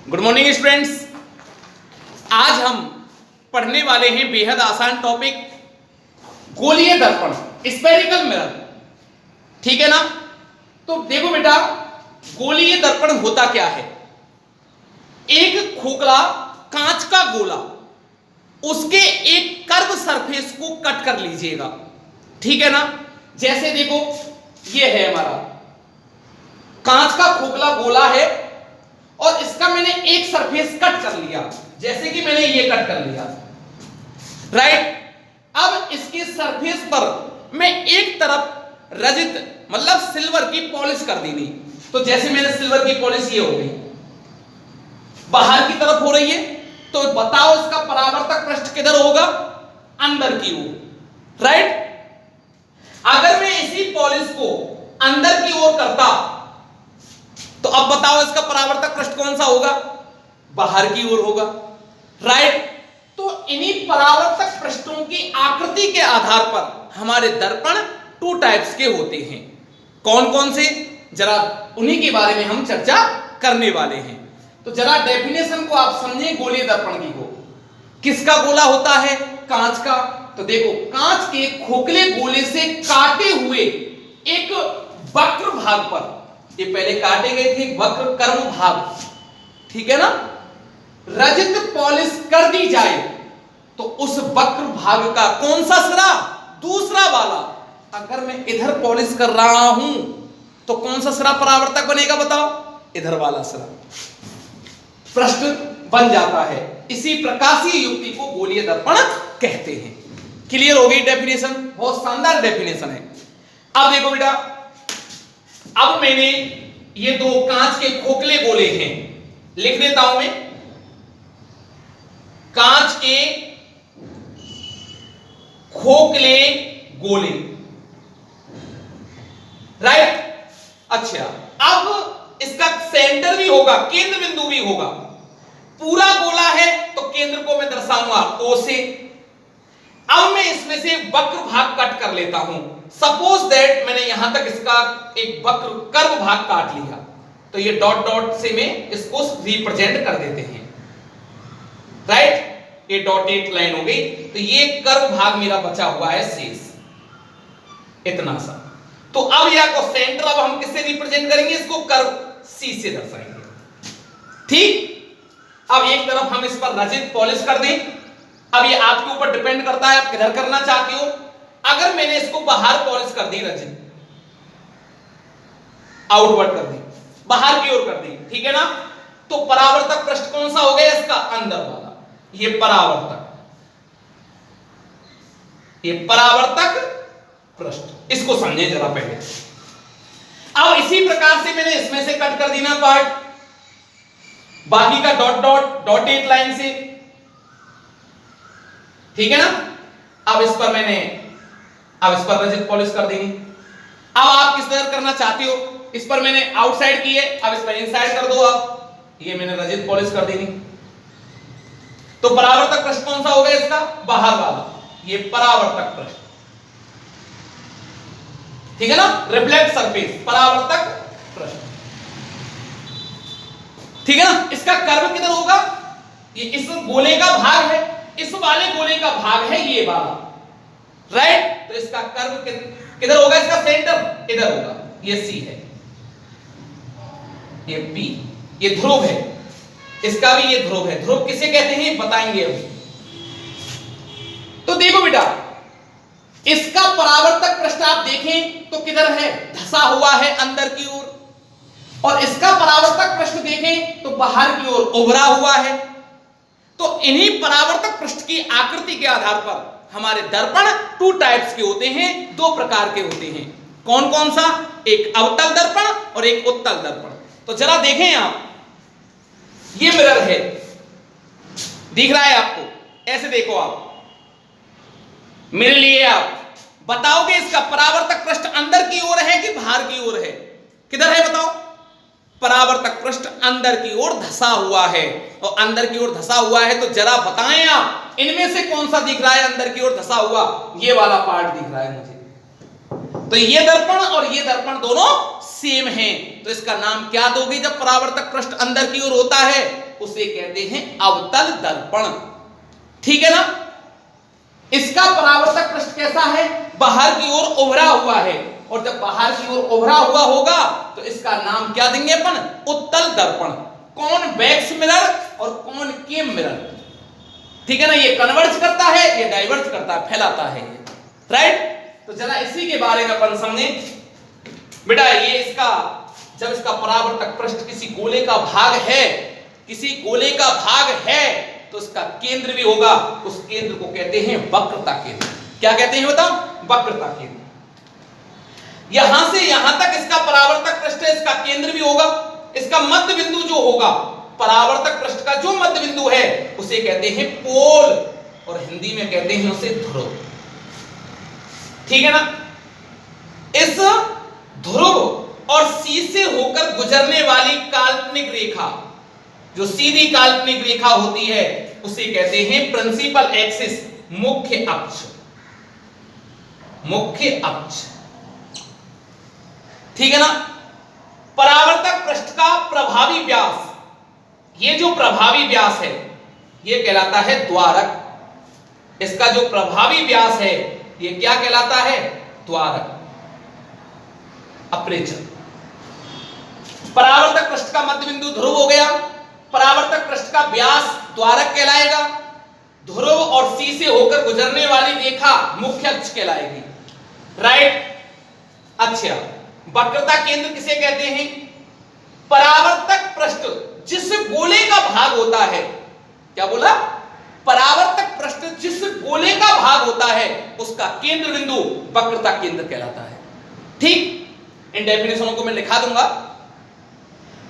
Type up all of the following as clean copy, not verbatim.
Good morning students. आज हम पढ़ने वाले हैं बेहद आसान टॉपिक गोलीय दर्पण, स्फेरिकल मिरर। ठीक है ना। तो देखो बेटा, गोलीय दर्पण होता क्या है। एक खोखला कांच का गोला, उसके एक कर्व सरफेस को कट कर लीजिएगा। ठीक है ना। जैसे देखो, ये है हमारा कांच का खोखला गोला है और इसका मैंने एक सरफेस कट कर लिया, जैसे कि मैंने ये कट कर लिया, राइट। अब इसके सरफेस पर मैं एक तरफ रजत मतलब सिल्वर की पॉलिश कर दी थी। तो जैसे मैंने सिल्वर की पॉलिश ये हो गई, बाहर की तरफ हो रही है, तो बताओ इसका परावर्तक पृष्ठ किधर होगा? अंदर की ओर, राइट। अगर मैं इसी पॉलिश को अंदर की ओर करता तो अब बताओ इसका परावर्तक पृष्ठ कौन सा होगा? बाहर की ओर होगा, राइट। तो इन्हीं परावर्तक पृष्ठों की आकृति के आधार पर हमारे दर्पण टू टाइप्स के होते हैं। कौन कौन से, जरा उन्हीं के बारे में हम चर्चा करने वाले हैं। तो जरा डेफिनेशन को आप समझें गोलीय दर्पण की को। किसका गोला होता है? कांच का। तो देखो, कांच के खोखले गोले से काटे हुए एक वक्र भाग पर, ये पहले काटे गए थे वक्र कर्व भाग, ठीक है ना, रजत पॉलिश कर दी जाए तो उस वक्र भाग का कौन सा सिरा? दूसरा वाला। अगर मैं इधर पॉलिश कर रहा हूं तो कौन सा सिरा परावर्तक बनेगा? बताओ, इधर वाला सिरा पृष्ठ बन जाता है। इसी प्रकाशीय युक्ति को गोलीय दर्पण कहते हैं। क्लियर हो गई डेफिनेशन? बहुत शानदार डेफिनेशन है। अब देखो बेटा, अब मैंने ये दो कांच के खोखले गोले हैं, लिख देता हूं मैं। कांच के खोखले गोले, राइट। अच्छा, अब इसका सेंटर भी होगा, केंद्र बिंदु भी होगा। पूरा गोला है तो केंद्र को मैं दर्शाऊंगा O से। अब मैं इसमें से वक्र भाग कट कर लेता हूं। सपोज दैट मैंने यहां तक इसका एक वक्र कर्व भाग काट लिया, तो ये डॉट डॉट से मैं इसको रिप्रेजेंट कर देते हैं, राइट। ये डॉटेड लाइन हो गई, तो ये कर्व भाग मेरा बचा हुआ है शेष, इतना सा। तो अब यह को सेंटर अब हम किससे रिप्रेजेंट करेंगे? इसको कर्व C से दर्शाएंगे, ठीक। अब एक तरफ हम इस पर रजत पॉलिश कर दें। अब ये आपके ऊपर डिपेंड करता है आप किधर करना चाहते हो। अगर मैंने इसको बाहर पॉलिश कर दी, रजत आउटवर्ड कर दी, बाहर की ओर कर दी, ठीक है ना, तो परावर्तक पृष्ठ कौन सा हो गया? इसका अंदर वाला, ये परावर्तक, ये परावर्तक पृष्ठ। इसको समझें जरा पहले। अब इसी प्रकार से मैंने इसमें से कट कर देना पार्ट, बाकी का डॉट डॉट डॉटेड लाइन से, ठीक है ना। अब इस पर रजत पॉलिश कर देंगे। अब आप किस तरह करना चाहते हो? इस पर मैंने आउटसाइड की है, अब इस पर इनसाइड कर दो आप। ये मैंने रजत पॉलिश कर देनी, तो परावर्तक पृष्ठ कौन सा हो गया? इसका बाहर वाला, ये परावर्तक पृष्ठ, ठीक है ना। रिफ्लेक्ट सरफेस, परावर्तक पृष्ठ, ठीक है ना। इसका कर्व किधर होगा? ये इस गोले का भाग है, इस वाले गोले का भाग है ये वाला, राइट। तो इसका कर्व किधर होगा? इसका सेंटर इधर होगा, ये C है, ये P, ये ध्रुव है, इसका भी ये ध्रुव है। ध्रुव किसे कहते हैं बताएंगे अभी। तो देखो बेटा, इसका परावर्तक पृष्ठ आप देखें तो किधर है? धसा हुआ है अंदर की ओर। और इसका परावर्तक पृष्ठ देखें तो बाहर की ओर उभरा हुआ है। तो इन्हीं परावर्तक पृष्ठ की आकृति के आधार पर हमारे दर्पण टू टाइप्स के होते हैं, दो प्रकार के होते हैं। कौन कौन सा? एक अवतल दर्पण और एक उत्तल दर्पण। तो जरा देखें आप, ये मिरर है, दिख रहा है आपको? ऐसे देखो आप, मेरे लिए आप बताओगे इसका परावर्तक पृष्ठ अंदर की ओर है कि बाहर की ओर है? किधर है बताओ? परावर्तक पृष्ठ अंदर की ओर धसा हुआ है। और अंदर की ओर धसा हुआ है तो जरा बताएं आप, इनमें से कौन सा दिख रहा है अंदर की ओर धसा हुआ? ये वाला पार्ट दिख रहा है मुझे। तो ये दर्पण और ये दर्पण दोनों सेम हैं, तो इसका नाम क्या दोगे जब परावर्तक पृष्ठ अंदर की ओर होता है? उसे कहते हैं अवतल दर्पण। ठीक है ना। इसका परावर्तक पृष्ठ कैसा है? बाहर की ओर उभरा हुआ है, और जब बाहर की ओर उभरा हुआ होगा तो इसका नाम क्या देंगे अपन? उत्तल दर्पण। कॉन्वेक्स मिरर और कॉनकेव मिरर। ठीक है ना। ये कन्वर्ज करता है, ये डाइवर्ज करता है, फैलाता है ये। राइट। तो जरा इसी के बारे में अपन समझें। बेटा ये इसका, जब इसका परावर्तक पृष्ठ किसी गोले का भाग है, किसी गोले का भाग है, तो उसका केंद्र भी होगा। उस केंद्र को कहते हैं वक्रता केंद्र। क्या कहते हैं बताओ? वक्रता केंद्र। यहां से यहां तक इसका परावर्तक पृष्ठ है, इसका केंद्र भी होगा। इसका मध्य बिंदु जो होगा, परावर्तक पृष्ठ का जो मध्य बिंदु है, उसे कहते हैं पोल, और हिंदी में कहते हैं उसे ध्रुव। ठीक है ना। इस ध्रुव और सी से होकर गुजरने वाली काल्पनिक रेखा, जो सीधी काल्पनिक रेखा होती है, उसे कहते हैं प्रिंसिपल एक्सिस, मुख्य अक्ष। मुख्य अक्ष। ठीक है ना। परावर्तक पृष्ठ का प्रभावी व्यास, ये जो प्रभावी व्यास है, ये कहलाता है द्वारक। इसका जो प्रभावी व्यास है, ये क्या कहलाता है? द्वारक, अपर्चर। परावर्तक पृष्ठ का मध्य बिंदु ध्रुव हो गया, परावर्तक पृष्ठ का व्यास द्वारक कहलाएगा, ध्रुव और सी से होकर गुजरने वाली रेखा मुख्य अक्ष कहलाएगी। राइट। अच्छा, वक्रता केंद्र किसे कहते हैं? परावर्तक पृष्ठ जिस गोले का भाग होता है, क्या बोला? परावर्तक पृष्ठ जिस गोले का भाग होता है, उसका केंद्र बिंदु वक्रता केंद्र कहलाता है। ठीक। इन डेफिनेशनों को मैं लिखा दूंगा।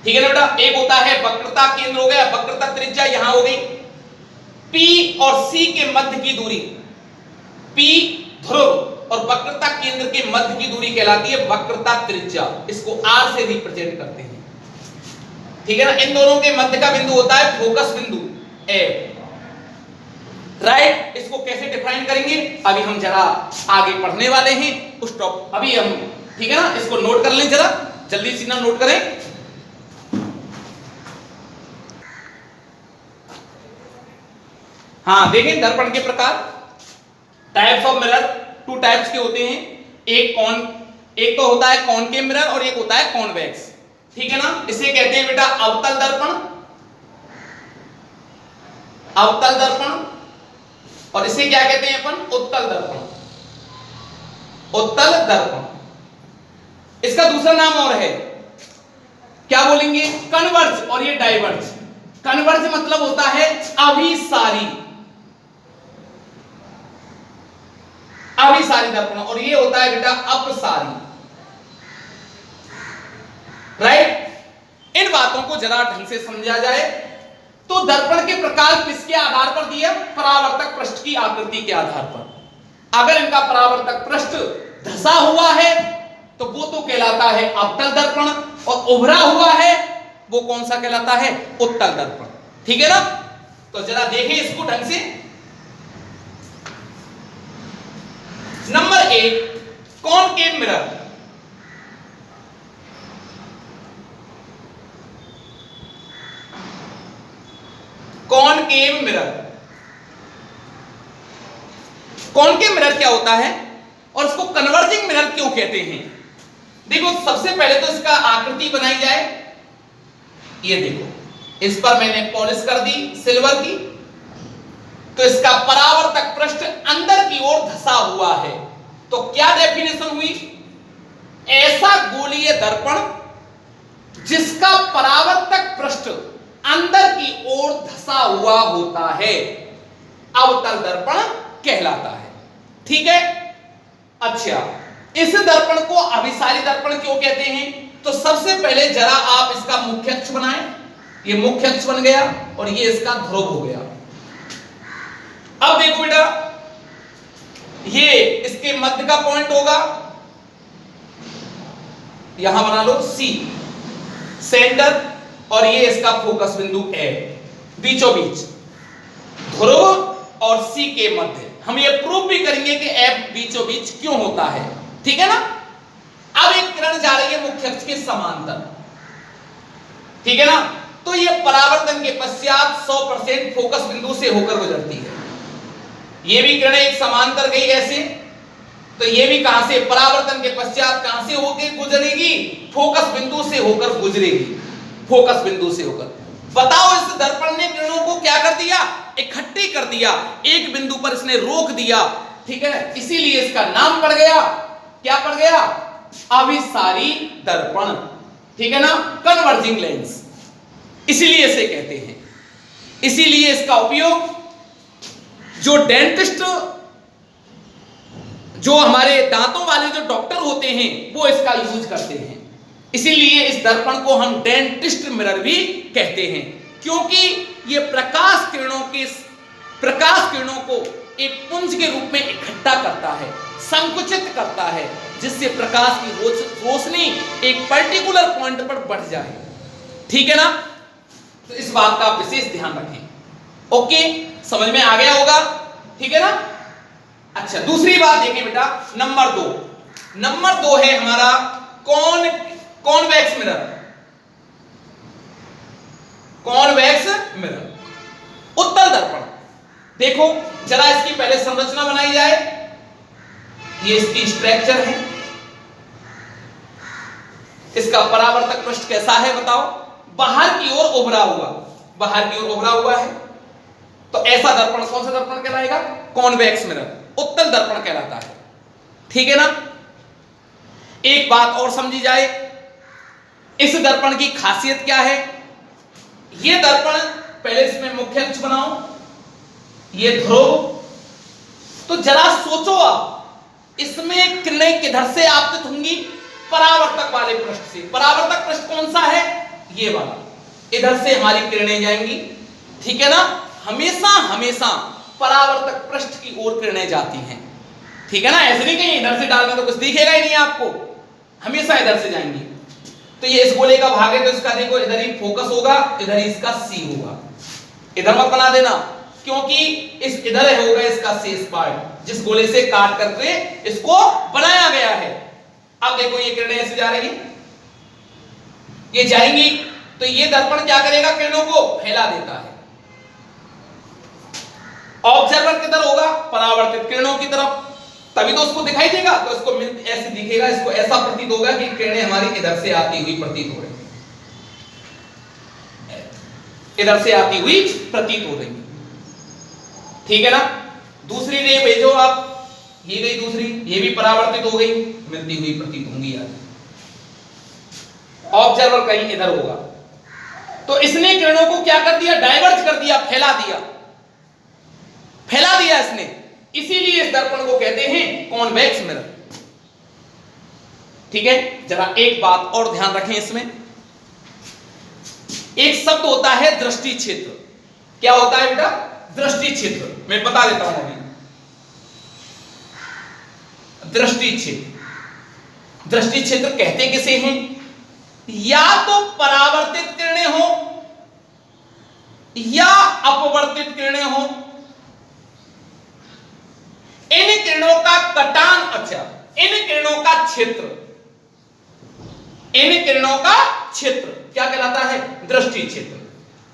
ठीक है ना बेटा। एक होता है वक्रता केंद्र, हो गया वक्रता त्रिज्या, यहां हो गई। P और C के मध्य की दूरी, P ध्रुव और वक्रता केंद्र के मध्य की दूरी कहलाती है वक्रता त्रिज्या। इसको R से रिप्रेजेंट करते हैं। ठीक है ना। इन दोनों के मध्य का बिंदु होता है फोकस बिंदु F। राइट। इसको कैसे डिफाइन करेंगे, अभी हम जरा आगे पढ़ने वाले हैं उस टॉपिक। अभी हम, ठीक है ना, इसको नोट कर लें, जरा जल्दी से ना नोट करें। हाँ देखें, दर्पण के प्रकार, types of mirror, two types के होते हैं। एक तो होता है कॉनकेव मिरर और एक होता है कॉन्वेक्स। ठीक है ना। इसे कहते हैं बेटा अवतल दर्पण, अवतल दर्पण, और इसे क्या कहते हैं अपन? उत्तल दर्पण, उत्तल दर्पण। इसका दूसरा नाम और है, क्या बोलेंगे? कन्वर्ज, और ये डाइवर्ज। कन्वर्ज मतलब होता है अभिसारी, अभिसारी दर्पण, और ये होता है बेटा अपसारी। राइट। इन बातों को जरा ढंग से समझा जाए तो दर्पण के प्रकार किसके आधार पर दिए? परावर्तक पृष्ठ की आकृति के आधार पर। अगर इनका परावर्तक पृष्ठ धसा हुआ है तो वो तो कहलाता है अवतल दर्पण, और उभरा हुआ है वो कौन सा कहलाता है? उत्तल दर्पण। ठीक है ना। तो जरा देखें इसको ढंग से। Number 1, concave mirror. Concave mirror, concave mirror क्या होता है और इसको कन्वर्जिंग मिरर क्यों कहते हैं? देखो, सबसे पहले तो इसका आकृति बनाई जाए। ये देखो, इस पर मैंने पॉलिश कर दी सिल्वर की, तो इसका परावर्तक पृष्ठ अंदर की ओर धसा हुआ है। तो क्या डेफिनेशन हुई? ऐसा गोलीय दर्पण जिसका परावर्तक पृष्ठ अंदर की ओर धसा हुआ होता है, अवतल दर्पण कहलाता है। ठीक है। अच्छा, इस दर्पण को अभिसारी दर्पण क्यों कहते हैं? तो सबसे पहले जरा आप इसका मुख्य अक्ष बनाएं। ये मुख्य अक्ष बन गया और ये इसका ध्रुव हो गया। अब देखो बेटा, ये इसके मध्य का पॉइंट होगा, यहां बना लो C सेंटर, और ये इसका फोकस बिंदु है बीचों बीच ध्रुव और C के मध्य। हम ये प्रूव भी करेंगे कि F बीचों बीच क्यों होता है। ठीक है ना। अब एक किरण जा रही है मुख्य अक्ष के समांतर। ठीक है ना। तो ये परावर्तन के पश्चात 100% फोकस बिंदु से होकर गुजरती है। ये भी किरणें एक समांतर गई ऐसे, तो ये भी कहां से, परावर्तन के पश्चात कहां से होकर गुजरेगी, फोकस बिंदु से होकर गुजरेगी, फोकस बिंदु से होकर। बताओ इस दर्पण ने किरणों को क्या कर दिया, इकट्ठी कर दिया, एक बिंदु पर इसने रोक दिया, ठीक है, इसीलिए इसका नाम पड़ गया, क्या पड़ गया, अभिसारी दर्पण, ठीक है ना, कन्वर्जिंग लेंस, इसीलिए इसे कहते हैं। इसीलिए इसका उपयोग जो डेंटिस्ट, जो हमारे दांतों वाले जो डॉक्टर होते हैं वो इसका यूज करते हैं। इसीलिए इस दर्पण को हम डेंटिस्ट मिरर भी कहते हैं, क्योंकि ये प्रकाश किरणों को एक पुंज के रूप में इकट्ठा करता है, संकुचित करता है, जिससे प्रकाश की रोशनी एक पर्टिकुलर पॉइंट पर बढ़ जाए, ठीक है ना। तो इस बात का आप विशेष ध्यान रखें। ओके, समझ में आ गया होगा, ठीक है ना। अच्छा, दूसरी बात देखिए बेटा, नंबर दो है हमारा कॉन्वेक्स मिरर, कॉन्वेक्स मिरर, उत्तल दर्पण। देखो जरा इसकी पहले संरचना बनाई जाए, ये इसकी स्ट्रक्चर है, इसका परावर्तक पृष्ठ कैसा है बताओ, बाहर की ओर उभरा हुआ है। तो ऐसा दर्पण कौन सा दर्पण कहलाएगा, कॉन्वेक्स मिरर, उत्तल दर्पण कहलाता है, ठीक है ना। एक बात और समझी जाए, इस दर्पण की खासियत क्या है। यह दर्पण, पहले इसमें मुख्य अक्ष बनाओ, ये ध्रुव, तो जरा सोचो आप, इसमें किरणें किधर से आपतित होंगी, परावर्तक वाले पृष्ठ से। परावर्तक पृष्ठ कौन सा है, ये वाला, इधर से हमारी किरणें जाएंगी, ठीक है ना। हमेशा परावर्तक पृष्ठ की ओर किरणें जाती हैं, ठीक है ना। ऐसे नहीं कहीं इधर से डालने तो कुछ दिखेगा ही नहीं आपको, हमेशा इधर से जाएंगी। तो ये इस गोले का भाग है, तो इसका देखो इधर ही फोकस होगा, इधर ही इसका सी होगा, इधर मत बना देना, क्योंकि इस इधर होगा इसका शेष पार्ट, जिस गोले से काट करके इसको बनाया गया है। अब देखो ये किरणें ऐसे जा रही हैं, ये जाएंगी, तो ये दर्पण क्या करेगा, किरणों को फैला देता है। ऑब्जर्वर किधर होगा, परावर्तित किरणों की तरफ, तभी तो उसको दिखाई देगा, तो इसको ऐसे दिखेगा, इसको ऐसा प्रतीत होगा कि किरणें हमारी इधर से आती हुई प्रतीत हो रही, इधर से आती हुई प्रतीत हो रही, ठीक है ना। दूसरी रे भेजो आप, ये गई दूसरी, ये भी परावर्तित हो गई, मिलती हुई प्रतीत होंगी यार। ऑब्जर्वर कहीं इधर होगा, तो इसने किरणों को क्या कर दिया, डाइवर्ज कर दिया, फैला दिया इसने। इसीलिए इस दर्पण को कहते हैं कॉन्वेक्स मिरर, ठीक है। जरा एक बात और ध्यान रखें, इसमें एक शब्द होता है दृष्टि क्षेत्र। क्या होता है बेटा, दृष्टि क्षेत्र, मैं बता देता हूं अभी। दृष्टि क्षेत्र कहते किसे हैं, या तो परावर्तित किरणें हो या अपवर्तित किरणें हो, इन किरणों का कटान, अच्छा इन किरणों का क्षेत्र क्या कहलाता है, दृष्टि क्षेत्र।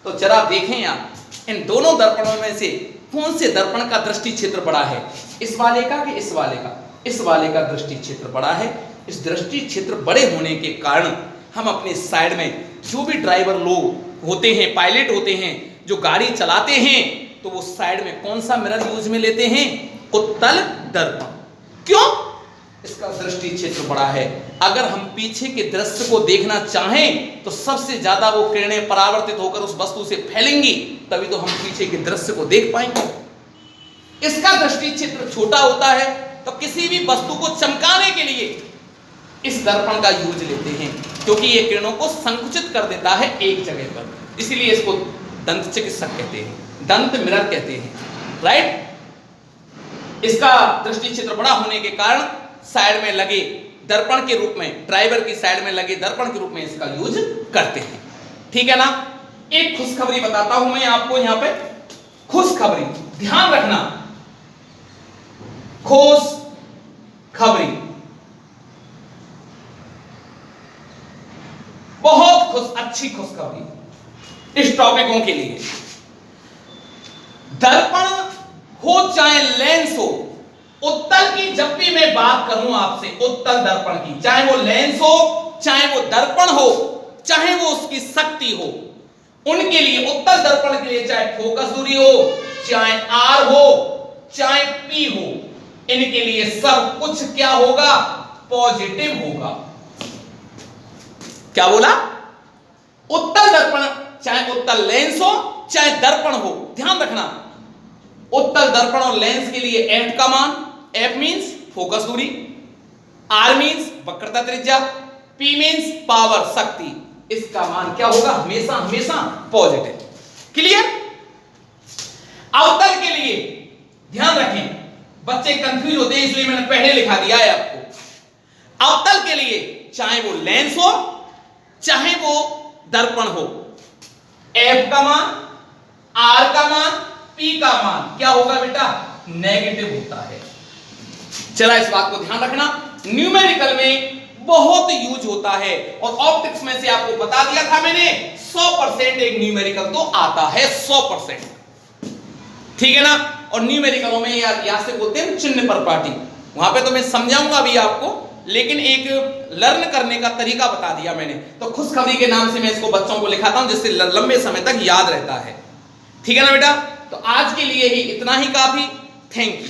तो जरा देखें आप, इन दोनों दर्पणों में से कौन से दर्पण का दृष्टि क्षेत्र बड़ा है, इस वाले का कि इस वाले का, इस वाले का दृष्टि क्षेत्र बड़ा है। इस दृष्टि क्षेत्र बड़े होने के कारण हम अपने साइड में जो भी ड्राइवर लोग होते हैं, पायलट होते हैं, जो गाड़ी चलाते हैं, तो वो साइड में कौन सा मिरर यूज में लेते हैं, उत्तल दर्पण। क्यों, इसका दृष्टि क्षेत्र बड़ा है। अगर हम पीछे के दृश्य को देखना चाहें तो सबसे ज्यादा वो किरणें परावर्तित होकर उस वस्तु से फैलेंगी, तभी तो हम पीछे के दृश्य को देख पाएंगे। इसका दृष्टि क्षेत्र छोटा होता है, तो किसी भी वस्तु को चमकाने के लिए इस दर्पण का यूज लेते हैं, क्योंकि ये किरणों को संकुचित कर देता है एक जगह पर। इसीलिए इसको दंत चिकित्सक कहते हैं, दंत मिरर कहते हैं, राइट। इसका दृष्टि क्षेत्र बड़ा होने के कारण साइड में लगे दर्पण के रूप में, ड्राइवर की साइड में लगे दर्पण के रूप में इसका यूज करते हैं, ठीक है ना। एक खुशखबरी बताता हूं मैं आपको, यहां पे खुशखबरी ध्यान रखना, खुशखबरी, बहुत अच्छी खुशखबरी। इस टॉपिकों के लिए। दर्पण हो चाहे लेंस हो, उत्तल की जब भी मैं बात करूं आपसे, उत्तल दर्पण की, चाहे वो लेंस हो, चाहे वो दर्पण हो, चाहे वो उसकी शक्ति हो, उनके लिए, उत्तल दर्पण के लिए चाहे फोकस दूरी हो, चाहे आर हो, चाहे पी हो, इनके लिए सब कुछ क्या होगा? पॉजिटिव होगा। क्या बोला? उत्तल दर्पण, चाहे उत्तल लेंस हो, चाहे दर्पण हो, ध्यान रखना, उत्तल दर्पण और लेंस के लिए एफ का मान, एफ मींस फोकस दूरी, आर मींस वक्रता त्रिज्या, पी मींस पावर शक्ति, इसका मान क्या होगा? हमेशा हमेशा पॉजिटिव। क्लियर? अवतल के लिए ध्यान रखें, बच्चे कंफ्यूज होते हैं इसलिए मैंने पहले लिखा दिया है आपको। अवतल के लिए चाहे वो लेंस हो, चाहे वो दर्पण हो, एफ का मान, आर का मान, पी का मान क्या होगा बेटा? नेगेटिव होता है। चला इस बात को ध्यान रखना, न्यूमेरिकल में बहुत यूज होता है, और ऑप्टिक्स में से आपको बता दिया था मैंने 100% एक न्यूमेरिकल तो आता है, 100%। ठीक है ना? और न्यूमेरिकलों में या से बोलते हैं चिन्ह पर पार्टी, वहां पे तो मैं समझाऊंगा भी आपको, लेकिन एक लर्न करने का तरीका बता दिया मैंने, तो खुशखबरी के नाम से मैं इसको बच्चों को लिखाता हूं जिससे लंबे समय तक याद रहता है। ठीक है ना बेटा? तो आज के लिए ही इतना ही काफी। Thank you.